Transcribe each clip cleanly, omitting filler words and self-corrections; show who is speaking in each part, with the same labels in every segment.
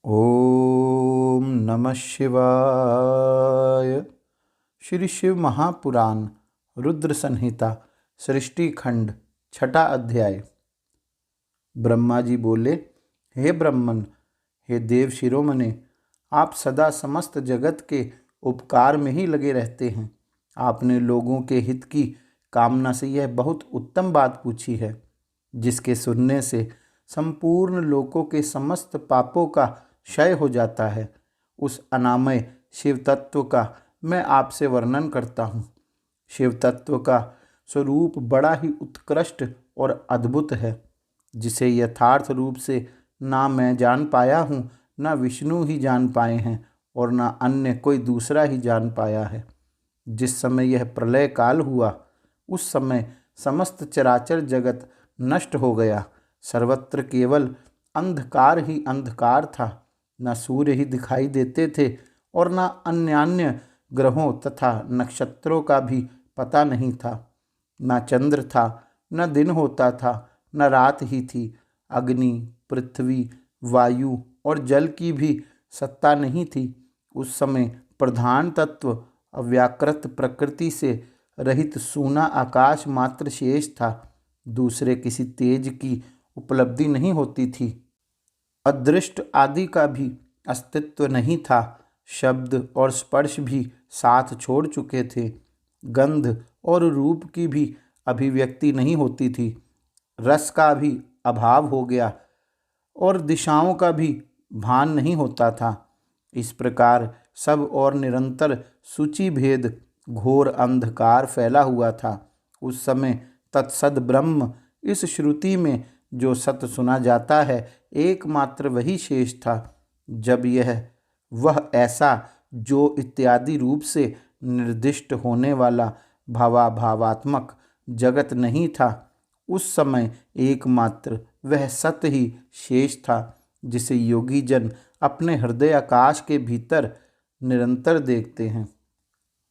Speaker 1: ओम नमः शिवाय। श्री शिव महापुराण रुद्र संहिता सृष्टि खंड छठा अध्याय। ब्रह्मा जी बोले, हे ब्रह्मन, हे देव शिरोमणे, आप सदा समस्त जगत के उपकार में ही लगे रहते हैं। आपने लोगों के हित की कामना से यह बहुत उत्तम बात पूछी है, जिसके सुनने से संपूर्ण लोकों के समस्त पापों का क्षय हो जाता है। उस अनामय शिव तत्व का मैं आपसे वर्णन करता हूँ। शिव तत्व का स्वरूप बड़ा ही उत्कृष्ट और अद्भुत है, जिसे यथार्थ रूप से ना मैं जान पाया हूँ, ना विष्णु ही जान पाए हैं और ना अन्य कोई दूसरा ही जान पाया है। जिस समय यह प्रलय काल हुआ, उस समय समस्त चराचर जगत नष्ट हो गया। सर्वत्र केवल अंधकार ही अंधकार था। न सूर्य ही दिखाई देते थे और न अन्य ग्रहों तथा नक्षत्रों का भी पता नहीं था। न चंद्र था, न दिन होता था, न रात ही थी। अग्नि, पृथ्वी, वायु और जल की भी सत्ता नहीं थी। उस समय प्रधान तत्व अव्याकृत प्रकृति से रहित सूना आकाश मात्र शेष था। दूसरे किसी तेज की उपलब्धि नहीं होती थी। अदृष्ट आदि का भी अस्तित्व नहीं था। शब्द और स्पर्श भी साथ छोड़ चुके थे। गंध और रूप की भी अभिव्यक्ति नहीं होती थी। रस का भी अभाव हो गया और दिशाओं का भी भान नहीं होता था। इस प्रकार सब और निरंतर सूची भेद घोर अंधकार फैला हुआ था। उस समय तत्सद ब्रह्म, इस श्रुति में जो सत्य सुना जाता है, एकमात्र वही शेष था। जब यह वह ऐसा जो इत्यादि रूप से निर्दिष्ट होने वाला भावात्मक जगत नहीं था, उस समय एकमात्र वह सत्य ही शेष था, जिसे योगी जन अपने हृदय आकाश के भीतर निरंतर देखते हैं।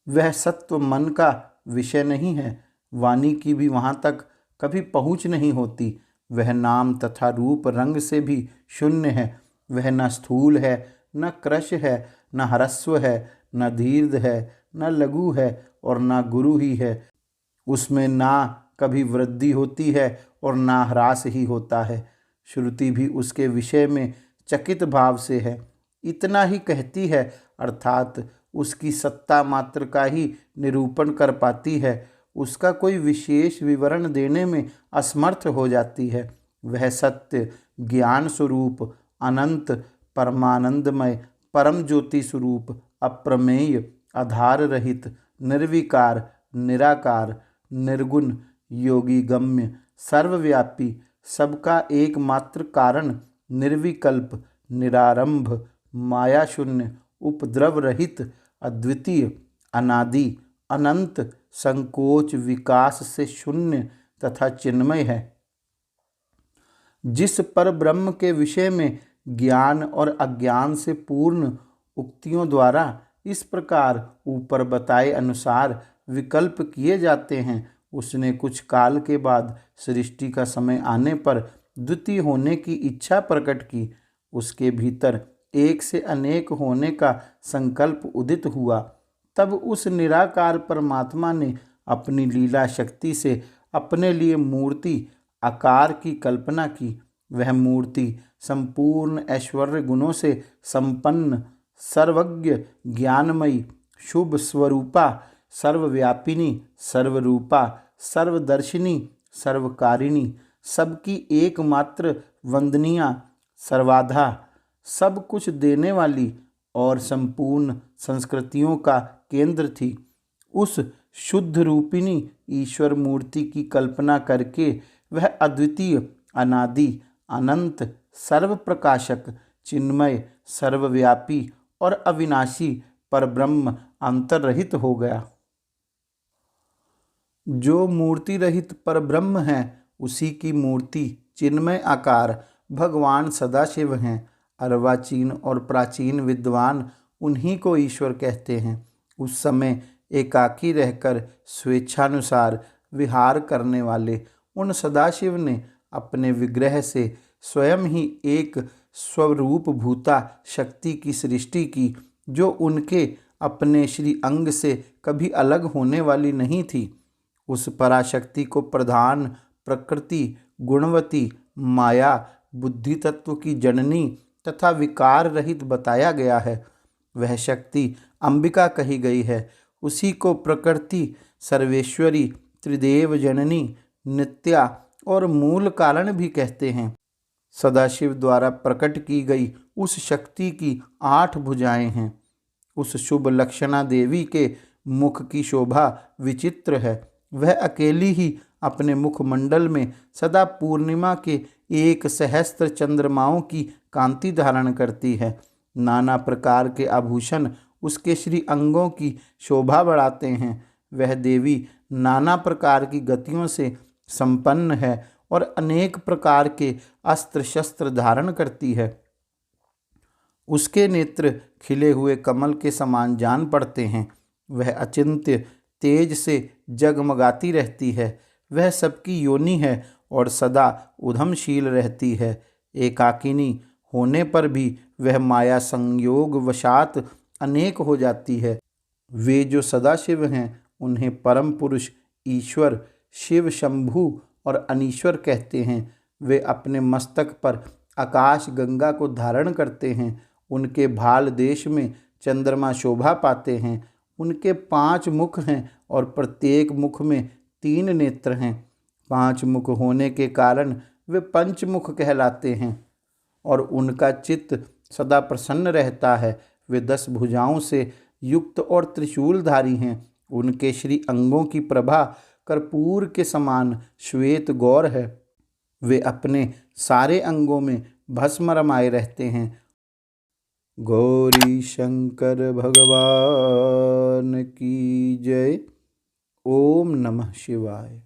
Speaker 1: वह सत्व मन का विषय नहीं है। वाणी की भी वहाँ तक कभी पहुँच नहीं होती। वह नाम तथा रूप रंग से भी शून्य है। वह न स्थूल है, न कृश है, न ह्रस्व है, न दीर्घ है, न लघु है और न गुरु ही है। उसमें ना कभी वृद्धि होती है और ना ह्रास ही होता है। श्रुति भी उसके विषय में चकित भाव से है। इतना ही कहती है, अर्थात उसकी सत्ता मात्र का ही निरूपण कर पाती है। उसका कोई विशेष विवरण देने में असमर्थ हो जाती है। वह सत्य, ज्ञान स्वरूप, अनंत, परमानंदमय, परम ज्योति स्वरूप, अप्रमेय, आधार रहित, निर्विकार, निराकार, निर्गुण, योगी गम्य, सर्वव्यापी, सबका एकमात्र कारण, निर्विकल्प, निरारंभ, माया शून्य, उपद्रव रहित, अद्वितीय, अनादि, अनंत, संकोच विकास से शून्य तथा चिन्मय है। जिस पर ब्रह्म के विषय में ज्ञान और अज्ञान से पूर्ण उक्तियों द्वारा इस प्रकार ऊपर बताए अनुसार विकल्प किए जाते हैं, उसने कुछ काल के बाद सृष्टि का समय आने पर द्वितीय होने की इच्छा प्रकट की। उसके भीतर एक से अनेक होने का संकल्प उदित हुआ। तब उस निराकार परमात्मा ने अपनी लीला शक्ति से अपने लिए मूर्ति आकार की कल्पना की। वह मूर्ति संपूर्ण ऐश्वर्य गुणों से संपन्न, सर्वज्ञ, ज्ञानमयी, शुभ स्वरूपा, सर्वव्यापिनी, सर्वरूपा, सर्वदर्शिनी, सर्वकारिणी, सबकी एकमात्र वंदनीय, सर्वाधा, सब कुछ देने वाली और संपूर्ण संस्कृतियों का केंद्र थी। उस शुद्ध रूपिणी ईश्वर मूर्ति की कल्पना करके वह अद्वितीय, अनादि, अनंत, सर्व प्रकाशक, चिन्मय, सर्वव्यापी और अविनाशी परब्रह्म अंतर्रहित हो गया। जो मूर्ति रहित परब्रह्म है, उसी की मूर्ति चिन्मय आकार भगवान सदाशिव हैं। अर्वाचीन और प्राचीन विद्वान उन्हीं को ईश्वर कहते हैं। उस समय एकाकी रहकर स्वेच्छानुसार विहार करने वाले उन सदाशिव ने अपने विग्रह से स्वयं ही एक स्वरूप भूता शक्ति की सृष्टि की, जो उनके अपने श्री अंग से कभी अलग होने वाली नहीं थी। उस पराशक्ति को प्रधान, प्रकृति, गुणवती, माया, बुद्धि तत्व की जननी तथा विकार रहित बताया गया है। वह शक्ति अंबिका कही गई है। उसी को प्रकृति, सर्वेश्वरी, त्रिदेव जननी, नित्या और मूल कारण भी कहते हैं। सदाशिव द्वारा प्रकट की गई उस शक्ति की 8 भुजाएं हैं। उस शुभ लक्षणा देवी के मुख की शोभा विचित्र है। वह अकेली ही अपने मुखमंडल में सदा पूर्णिमा के 1 सहस्त्र चंद्रमाओं की कांति धारण करती है। नाना प्रकार के आभूषण उसके श्री अंगों की शोभा बढ़ाते हैं। वह देवी नाना प्रकार की गतियों से संपन्न है और अनेक प्रकार के अस्त्र शस्त्र धारण करती है। उसके नेत्र खिले हुए कमल के समान जान पड़ते हैं। वह अचिंत्य तेज से जगमगाती रहती है। वह सबकी योनि है और सदा उधमशील रहती है। एकाकिनी होने पर भी वह माया संयोग वशात अनेक हो जाती है। वे जो सदाशिव हैं उन्हें परम पुरुष, ईश्वर, शिव शंभु और अनीश्वर कहते हैं। वे अपने मस्तक पर आकाश गंगा को धारण करते हैं। उनके भाल देश में चंद्रमा शोभा पाते हैं। उनके 5 मुख हैं और प्रत्येक मुख में 3 नेत्र हैं। 5 मुख होने के कारण वे पंचमुख कहलाते हैं और उनका चित्त सदा प्रसन्न रहता है। वे 10 भुजाओं से युक्त और त्रिशूलधारी हैं। उनके श्री अंगों की प्रभा कर्पूर के समान श्वेत गौर है। वे अपने सारे अंगों में भस्म रमाए रहते हैं। गौरी शंकर भगवान की जय। ओम नमः शिवाय।